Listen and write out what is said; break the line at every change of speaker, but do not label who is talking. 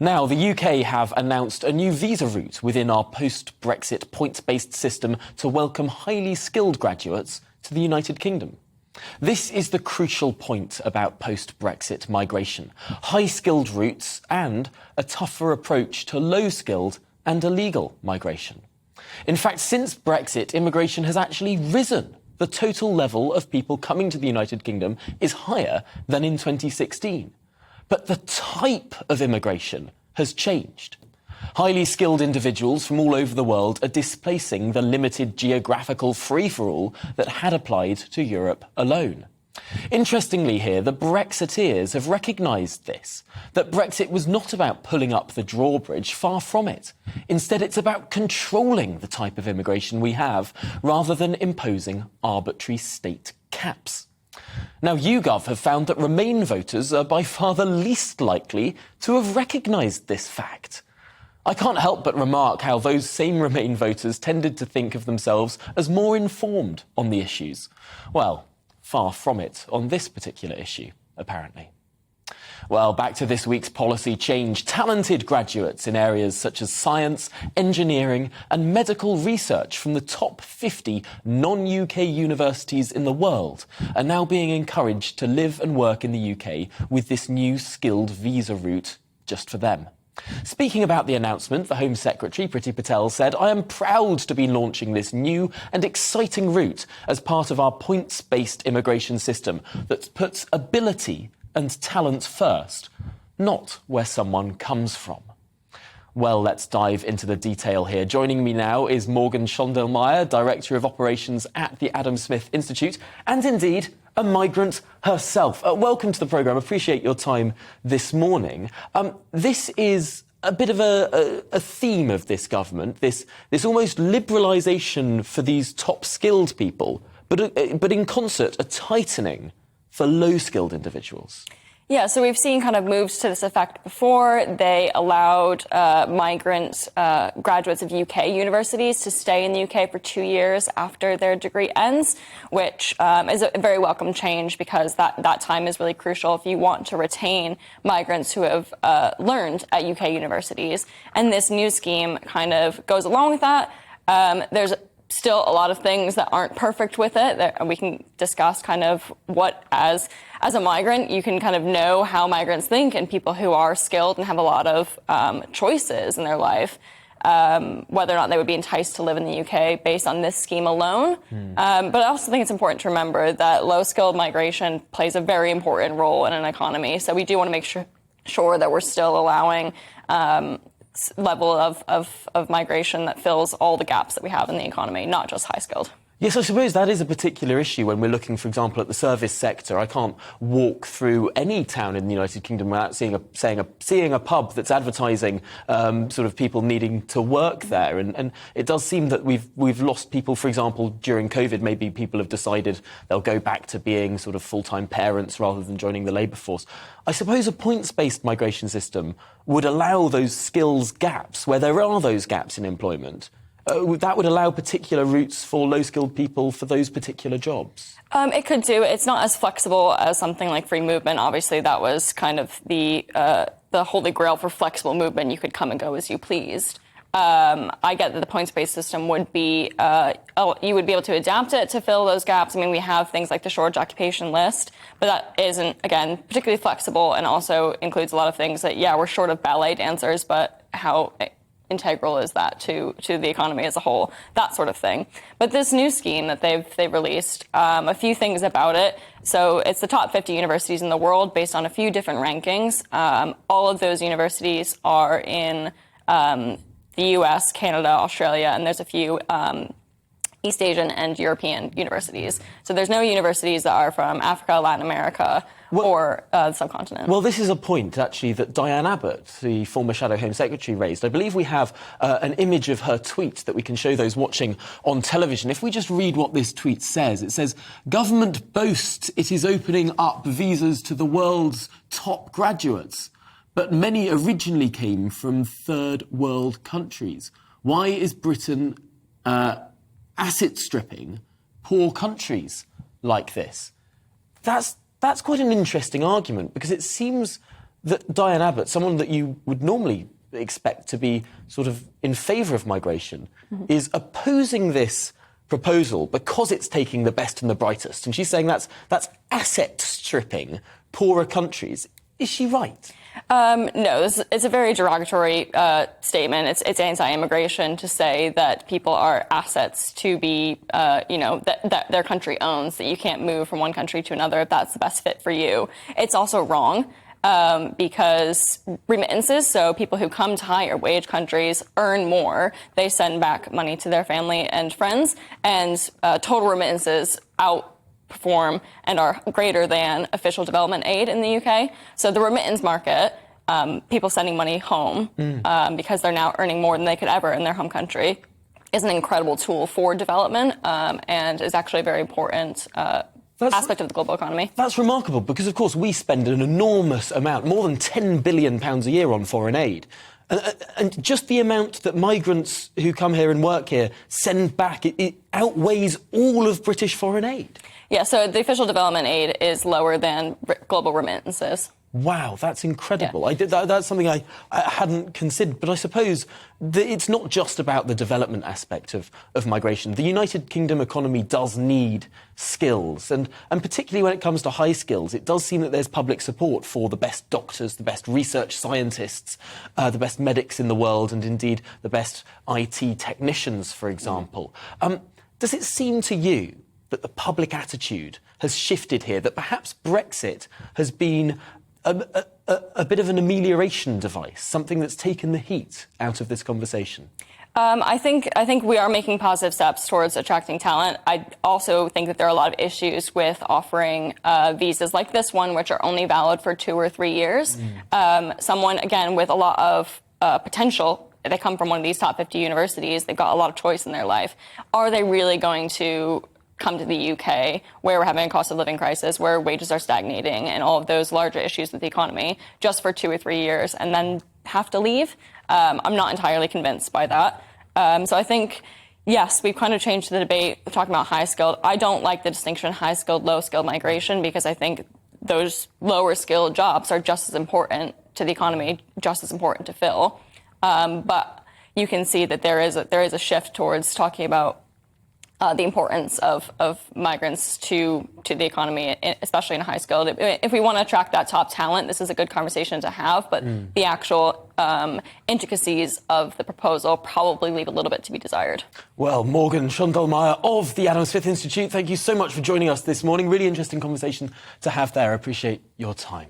Now, the UK have announced a new visa route within our post-Brexit points-based system to welcome highly skilled graduates to the United Kingdom. This is the crucial point about post-Brexit migration: high-skilled routes and a tougher approach to low-skilled and illegal migration. In fact, since Brexit, immigration has actually risen. The total level of people coming to the United Kingdom is higher than in 2016. But the type of immigration has changed. Highly skilled individuals from all over the world are displacing the limited geographical free-for-all that had applied to Europe alone. Interestingly here, the Brexiteers have recognised this, that Brexit was not about pulling up the drawbridge, far from it. Instead, it's about controlling the type of immigration we have, rather than imposing arbitrary state caps. Now, YouGov have found that Remain voters are by far the least likely to have recognised this fact. I can't help but remark how those same Remain voters tended to think of themselves as more informed on the issues. Well, far from it on this particular issue, apparently. Well, back to this week's policy change. Talented graduates in areas such as science, engineering and medical research from the top 50 non-UK universities in the world are now being encouraged to live and work in the UK with this new skilled visa route just for them. Speaking about the announcement, the Home Secretary, Priti Patel, said, "I am proud to be launching this new and exciting route as part of our points-based immigration system that puts ability and talent first, not where someone comes from." Well, let's dive into the detail here. Joining me now is Morgan Schondelmeier, Director of Operations at the Adam Smith Institute, and indeed a migrant herself. Welcome to the programme. Appreciate your time this morning. This is a bit of a theme of this government, this almost liberalisation for these top-skilled people, but in concert, a tightening for low-skilled individuals.
Yeah, so we've seen kind of moves to this effect before. They allowed migrant graduates of UK universities to stay in the UK for 2 years after their degree ends, which is a very welcome change because that time is really crucial if you want to retain migrants who have learned at UK universities. And this new scheme kind of goes along with that. There's still a lot of things that aren't perfect with it. And we can discuss kind of what, as a migrant, you can kind of know how migrants think, and people who are skilled and have a lot of choices in their life, whether or not they would be enticed to live in the UK based on this scheme alone. But I also think it's important to remember that low-skilled migration plays a very important role in an economy. So we do want to make sure that we're still allowing level of migration that fills all the gaps that we have in the economy, not just high-skilled.
Yes, I suppose that is a particular issue when we're looking, for example, at the service sector. I can't walk through any town in the United Kingdom without seeing a pub that's advertising sort of people needing to work there. And it does seem that we've lost people, for example, during COVID. Maybe people have decided they'll go back to being sort of full-time parents rather than joining the labour force. I suppose a points-based migration system would allow those skills gaps, where there are those gaps in employment. That would allow particular routes for low-skilled people for those particular jobs?
It could do. It's not as flexible as something like free movement. Obviously, that was kind of the holy grail for flexible movement. You could come and go as you pleased. I get that the points-based system would be, you would be able to adapt it to fill those gaps. I mean, we have things like the shortage occupation list, but that isn't, again, particularly flexible, and also includes a lot of things that, yeah, we're short of ballet dancers, but how integral is that to the economy as a whole, that sort of thing. But this new scheme that they've released, a few things about it. So it's the top 50 universities in the world based on a few different rankings. All of those universities are in the US, Canada, Australia, and there's a few East Asian and European universities. So there's no universities that are from Africa, Latin America, or the subcontinent.
Well, this is a point, actually, that Diane Abbott, the former Shadow Home Secretary, raised. I believe we have an image of her tweet that we can show those watching on television. If we just read what this tweet says, it says, "Government boasts it is opening up visas to the world's top graduates, but many originally came from third world countries. Why is Britain asset stripping poor countries like this?" That's quite an interesting argument, because it seems that Diane Abbott, someone that you would normally expect to be sort of in favour of migration, is opposing this proposal because it's taking the best and the brightest. And she's saying that's asset stripping poorer countries. Is she right?
No, it's a very derogatory statement. It's anti-immigration to say that people are assets to be, that their country owns, that you can't move from one country to another if that's the best fit for you. It's also wrong. Because remittances, so people who come to higher wage countries earn more. They send back money to their family and friends, and total remittances outperform and are greater than official development aid in the UK. So the remittance market, people sending money home because they're now earning more than they could ever in their home country, is an incredible tool for development and is actually a very important aspect of the global economy.
That's remarkable because, of course, we spend an enormous amount, more than £10 billion a year on foreign aid. And just the amount that migrants who come here and work here send back, it outweighs all of British foreign aid.
Yeah, so the official development aid is lower than global remittances.
Wow, that's incredible.
Yeah.
That's something I hadn't considered. But I suppose it's not just about the development aspect of migration. The United Kingdom economy does need skills. And particularly when it comes to high skills, it does seem that there's public support for the best doctors, the best research scientists, the best medics in the world, and indeed the best IT technicians, for example. Does it seem to you that the public attitude has shifted here, that perhaps Brexit has been a bit of an amelioration device, something that's taken the heat out of this conversation?
I think we are making positive steps towards attracting talent. I also think that there are a lot of issues with offering visas like this one, which are only valid for 2 or 3 years. Someone, again, with a lot of potential, they come from one of these top 50 universities, they've got a lot of choice in their life. Are they really going to come to the UK, where we're having a cost of living crisis, where wages are stagnating, and all of those larger issues with the economy, just for 2 or 3 years, and then have to leave? I'm not entirely convinced by that. So I think, yes, we've kind of changed the debate, talking about high-skilled. I don't like the distinction high-skilled, low-skilled migration, because I think those lower-skilled jobs are just as important to the economy, just as important to fill. But you can see that there is a shift towards talking about the importance of migrants to the economy, especially in high skilled. If we want to attract that top talent, this is a good conversation to have, but the actual intricacies of the proposal probably leave a little bit to be desired.
Well, Morgan Schondelmeier of the Adam Smith Institute, thank you so much for joining us this morning. Really interesting conversation to have there. I appreciate your time.